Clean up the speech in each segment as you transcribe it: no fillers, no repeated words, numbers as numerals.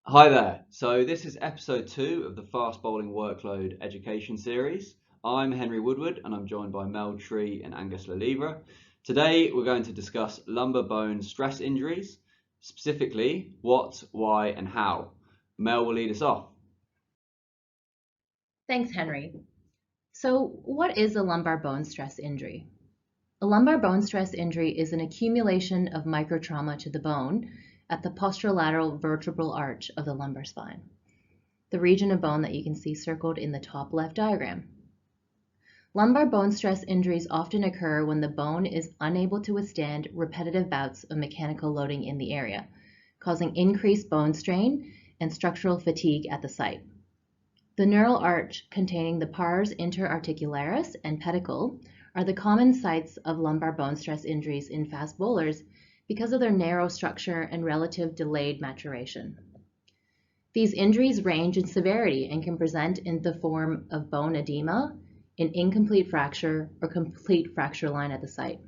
Hi there. So this is episode 2 of the Fast Bowling Workload Education Series. I'm Henry Woodward and I'm joined by Mel Tree and Angus Lelievre. Today we're going to discuss lumbar bone stress injuries, specifically what, why and how. Mel will lead us off. Thanks, Henry. So, what is a lumbar bone stress injury? A lumbar bone stress injury is an accumulation of microtrauma to the bone at the posterolateral vertebral arch of the lumbar spine, the region of bone that you can see circled in the top left diagram. Lumbar bone stress injuries often occur when the bone is unable to withstand repetitive bouts of mechanical loading in the area, causing increased bone strain and structural fatigue at the site. The neural arch containing the pars interarticularis and pedicle are the common sites of lumbar bone stress injuries in fast bowlers because of their narrow structure and relative delayed maturation. These injuries range in severity and can present in the form of bone edema, an incomplete fracture, or complete fracture line at the site.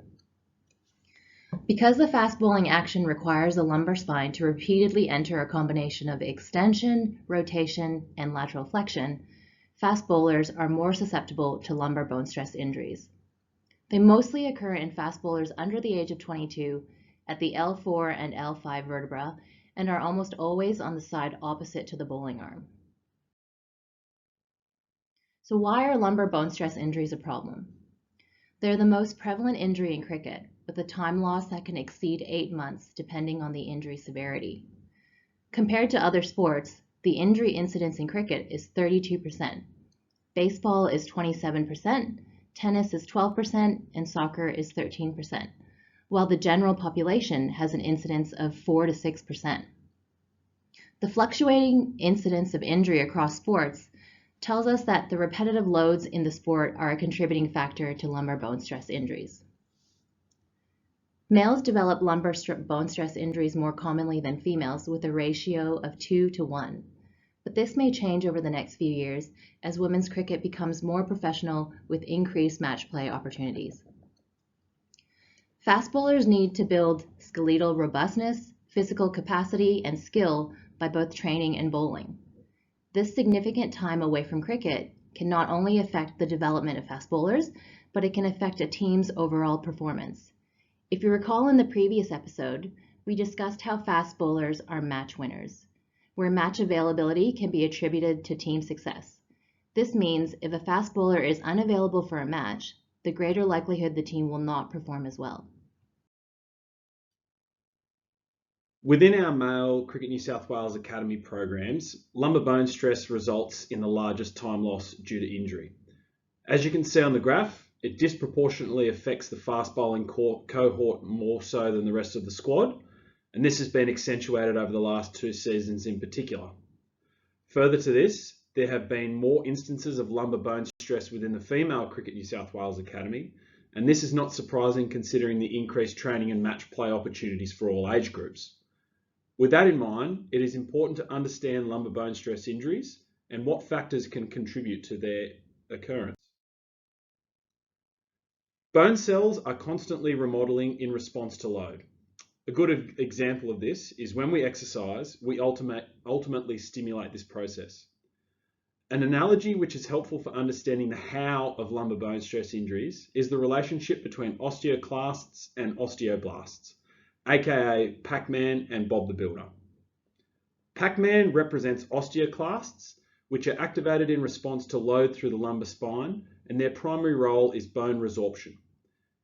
Because the fast bowling action requires the lumbar spine to repeatedly enter a combination of extension, rotation, and lateral flexion, fast bowlers are more susceptible to lumbar bone stress injuries. They mostly occur in fast bowlers under the age of 22 at the L4 and L5 vertebra and are almost always on the side opposite to the bowling arm. So why are lumbar bone stress injuries a problem? They're the most prevalent injury in cricket, with a time loss that can exceed 8 months depending on the injury severity. Compared to other sports, the injury incidence in cricket is 32%. Baseball is 27%, tennis is 12%, and soccer is 13%, while the general population has an incidence of 4 to 6%. The fluctuating incidence of injury across sports tells us that the repetitive loads in the sport are a contributing factor to lumbar bone stress injuries. Males develop lumbar bone stress injuries more commonly than females with a ratio of 2 to 1, but this may change over the next few years as women's cricket becomes more professional with increased match play opportunities. Fast bowlers need to build skeletal robustness, physical capacity, and skill by both training and bowling. This significant time away from cricket can not only affect the development of fast bowlers, but it can affect a team's overall performance. If you recall in the previous episode, we discussed how fast bowlers are match winners, where match availability can be attributed to team success. This means if a fast bowler is unavailable for a match, the greater likelihood the team will not perform as well. Within our male Cricket New South Wales Academy programs, lumbar bone stress results in the largest time loss due to injury. As you can see on the graph, it disproportionately affects the fast bowling cohort more so than the rest of the squad, and this has been accentuated over the last 2 seasons in particular. Further to this, there have been more instances of lumbar bone stress within the female Cricket New South Wales Academy, and this is not surprising considering the increased training and match play opportunities for all age groups. With that in mind, it is important to understand lumbar bone stress injuries and what factors can contribute to their occurrence. Bone cells are constantly remodeling in response to load. A good example of this is when we exercise, we ultimately stimulate this process. An analogy which is helpful for understanding the how of lumbar bone stress injuries is the relationship between osteoclasts and osteoblasts, aka Pac-Man and Bob the Builder. Pac-Man represents osteoclasts, which are activated in response to load through the lumbar spine, and their primary role is bone resorption.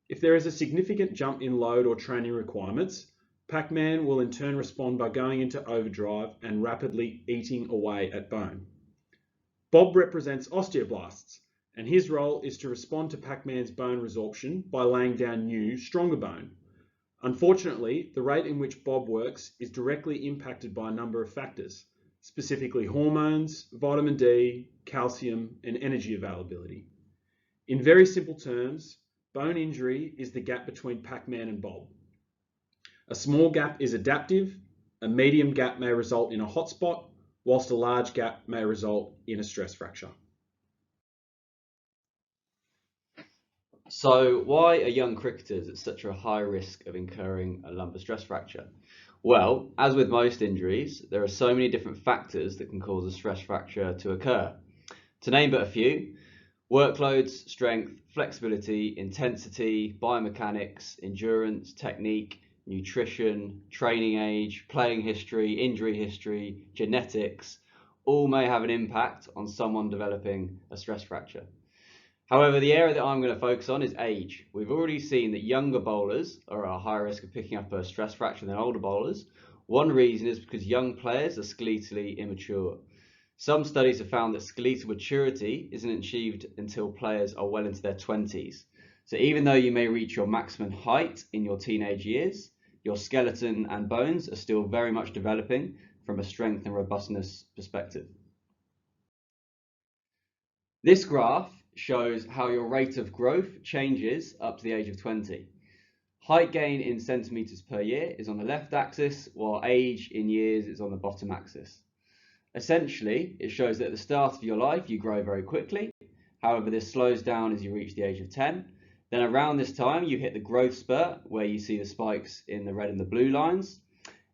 If there is a significant jump in load or training requirements, Pac-Man will in turn respond by going into overdrive and rapidly eating away at bone. Bob represents osteoblasts, and his role is to respond to Pac-Man's bone resorption by laying down new, stronger bone. Unfortunately, the rate in which Bob works is directly impacted by a number of factors, specifically hormones, vitamin D, calcium, and energy availability. In very simple terms, bone injury is the gap between Pac-Man and Bob. A small gap is adaptive, a medium gap may result in a hotspot, whilst a large gap may result in a stress fracture. So why are young cricketers at such a high risk of incurring a lumbar stress fracture? Well, as with most injuries, there are so many different factors that can cause a stress fracture to occur. To name but a few, workloads, strength, flexibility, intensity, biomechanics, endurance, technique, nutrition, training age, playing history, injury history, genetics, all may have an impact on someone developing a stress fracture. However, the area that I'm going to focus on is age. We've already seen that younger bowlers are at a higher risk of picking up a stress fracture than older bowlers. One reason is because young players are skeletally immature. Some studies have found that skeletal maturity isn't achieved until players are well into their 20s. So even though you may reach your maximum height in your teenage years, your skeleton and bones are still very much developing from a strength and robustness perspective. This graph shows how your rate of growth changes up to the age of 20. Height gain in centimeters per year is on the left axis, while age in years is on the bottom axis. Essentially, it shows that at the start of your life, you grow very quickly. However, this slows down as you reach the age of 10. Then around this time, you hit the growth spurt, where you see the spikes in the red and the blue lines.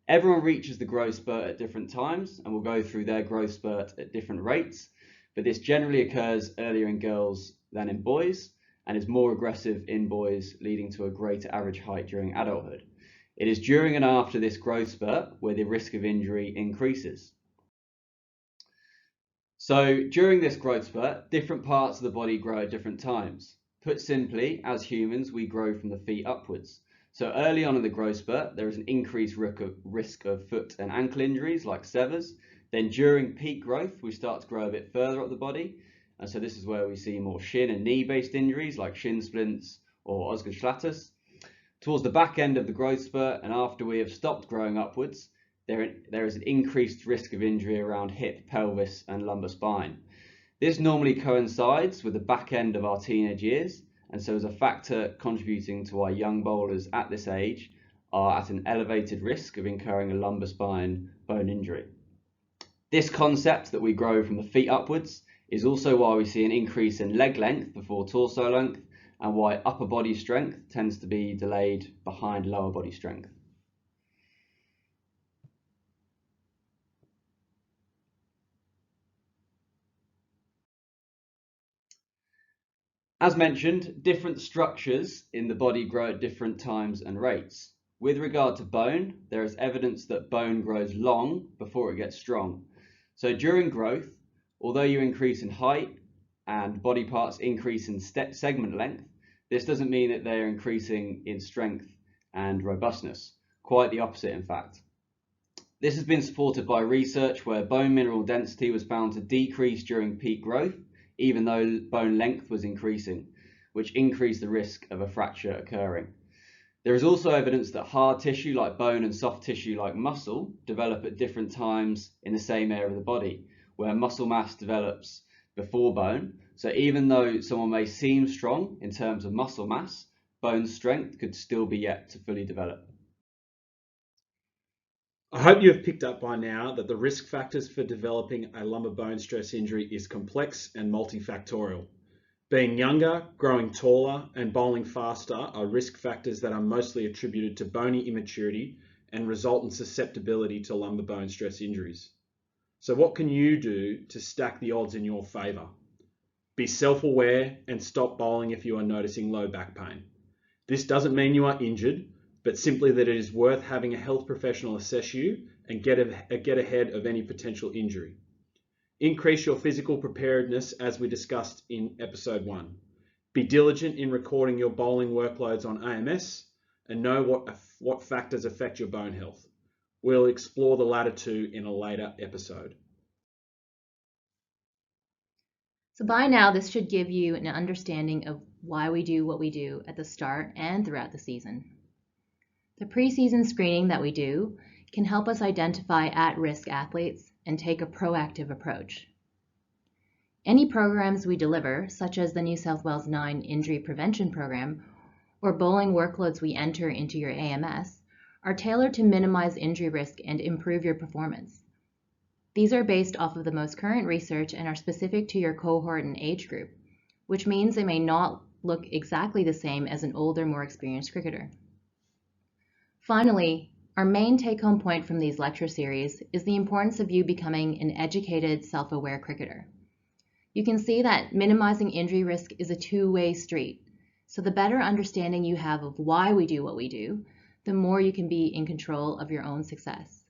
Everyone reaches the growth spurt at different times and will go through their growth spurt at different rates. But this generally occurs earlier in girls than in boys and is more aggressive in boys, leading to a greater average height during adulthood. It is during and after this growth spurt where the risk of injury increases. So during this growth spurt, different parts of the body grow at different times. Put simply, as humans, we grow from the feet upwards. So early on in the growth spurt, there is an increased risk of foot and ankle injuries like severs. Then during peak growth, we start to grow a bit further up the body. And so this is where we see more shin and knee-based injuries like shin splints or Osgood-Schlatter's. Towards the back end of the growth spurt and after we have stopped growing upwards, there is an increased risk of injury around hip, pelvis and lumbar spine. This normally coincides with the back end of our teenage years, and so is a factor contributing to why young bowlers at this age are at an elevated risk of incurring a lumbar spine bone injury. This concept that we grow from the feet upwards is also why we see an increase in leg length before torso length and why upper body strength tends to be delayed behind lower body strength. As mentioned, different structures in the body grow at different times and rates. With regard to bone, there is evidence that bone grows long before it gets strong. So during growth, although you increase in height and body parts increase in segment length, this doesn't mean that they are increasing in strength and robustness. Quite the opposite, in fact. This has been supported by research where bone mineral density was found to decrease during peak growth, even though bone length was increasing, which increased the risk of a fracture occurring. There is also evidence that hard tissue like bone and soft tissue like muscle develop at different times in the same area of the body, where muscle mass develops before bone. So even though someone may seem strong in terms of muscle mass, bone strength could still be yet to fully develop. I hope you have picked up by now that the risk factors for developing a lumbar bone stress injury is complex and multifactorial. Being younger, growing taller, and bowling faster are risk factors that are mostly attributed to bony immaturity and result in susceptibility to lumbar bone stress injuries. So what can you do to stack the odds in your favour? Be self-aware and stop bowling if you are noticing low back pain. This doesn't mean you are injured, but simply that it is worth having a health professional assess you and get ahead of any potential injury. Increase your physical preparedness as we discussed in episode 1. Be diligent in recording your bowling workloads on AMS and know what factors affect your bone health. We'll explore the latter two in a later episode. So by now, this should give you an understanding of why we do what we do at the start and throughout the season. The preseason screening that we do can help us identify at-risk athletes and take a proactive approach. Any programs we deliver, such as the New South Wales 9 Injury Prevention Program or bowling workloads we enter into your AMS, are tailored to minimize injury risk and improve your performance. These are based off of the most current research and are specific to your cohort and age group, which means they may not look exactly the same as an older, more experienced cricketer. Finally, Our main take-home point from these lecture series is the importance of you becoming an educated, self-aware cricketer. You can see that minimizing injury risk is a two-way street. So the better understanding you have of why we do what we do, the more you can be in control of your own success.